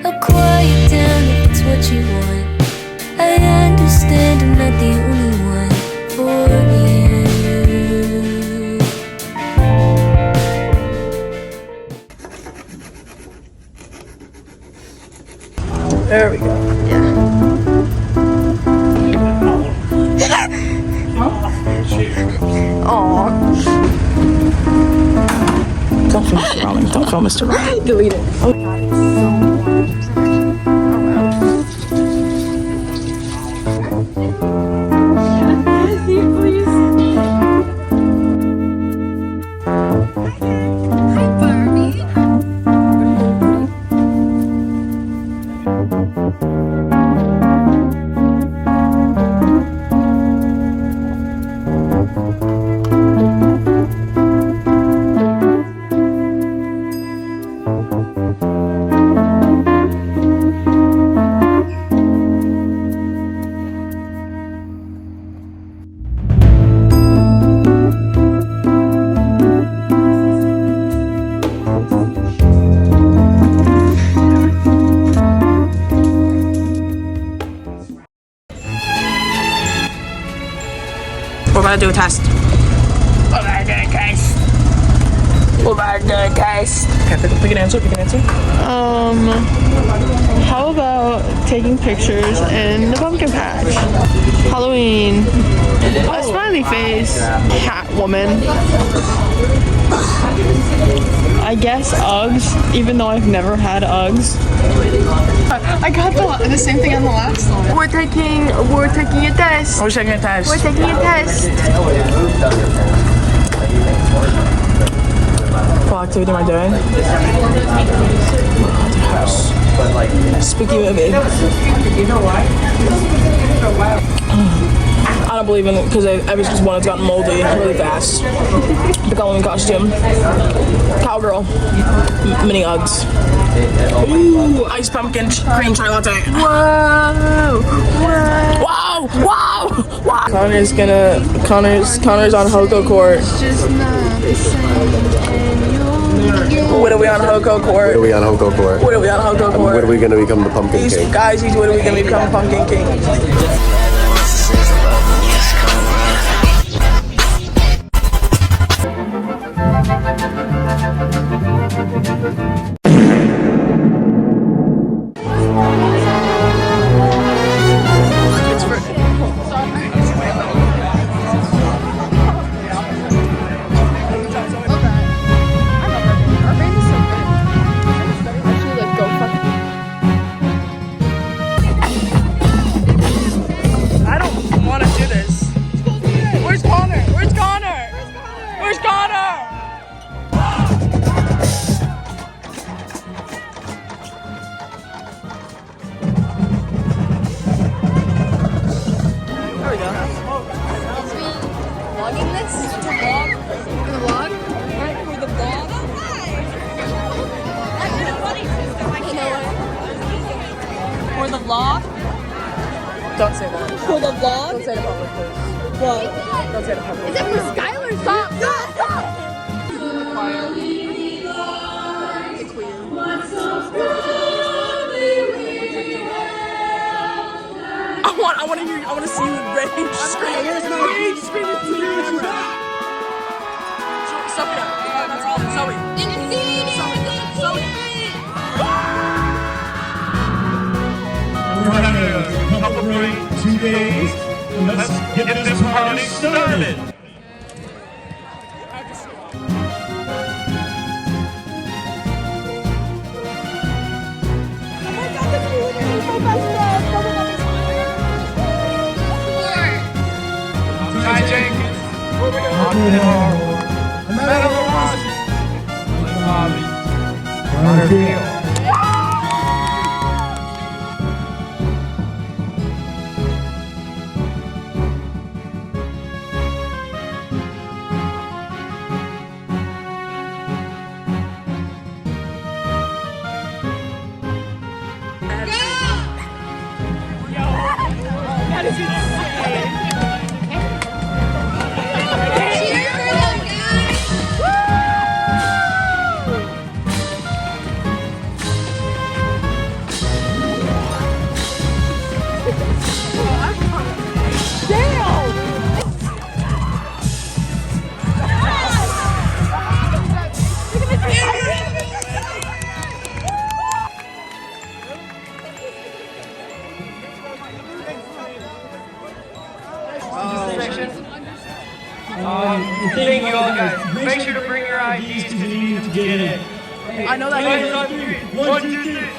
I'll quiet down if it's what you want. I understand I'm not the only one for you. There we go. Aww. Don't film Mr. Rowling. Don't film Mr. Rowling. Delete it. Oh god, it's so We're gonna do a test. We're gonna do a test. We're gonna do a test. Okay, pick an answer, pick an answer. How about taking pictures in the pumpkin patch? Halloween. A smiley face. Cat woman. I guess Uggs, even though I've never had Uggs. I got the same thing on the last one. We're taking a test. We're taking a test. We're taking a test. What activity am I doing? Spooky movie. I don't believe in it because ever since one, it's gotten moldy really fast. The Halloween costume. Cowgirl. Mini Uggs. Ooh, iced pumpkin cream chai latte. Whoa! Wow! Wow! Wow! Connor's on Hoko Court. What are we on Hoko Court? What are we on Hoko Court? What are we on Hoko Court? When are we going to become the Pumpkin King? Guys, what are we going to become Pumpkin King? For the vlog? Don't say that. For the vlog? Don't say it in public, please. What? Don't say it in public. Is it for Skylar? Stop! Stop! I want to see you rage scream. Rage scream. Sophia. Zoe. We're having a couple break, 2 days, and let's get this party started. Ty Jenkins, Amanda Lawson, Bobby, Hunter Field. That is insane. Thank you all guys. Make sure to bring your IDs to the meeting to get in. I know that. Lights on 3. 1, 2, 3.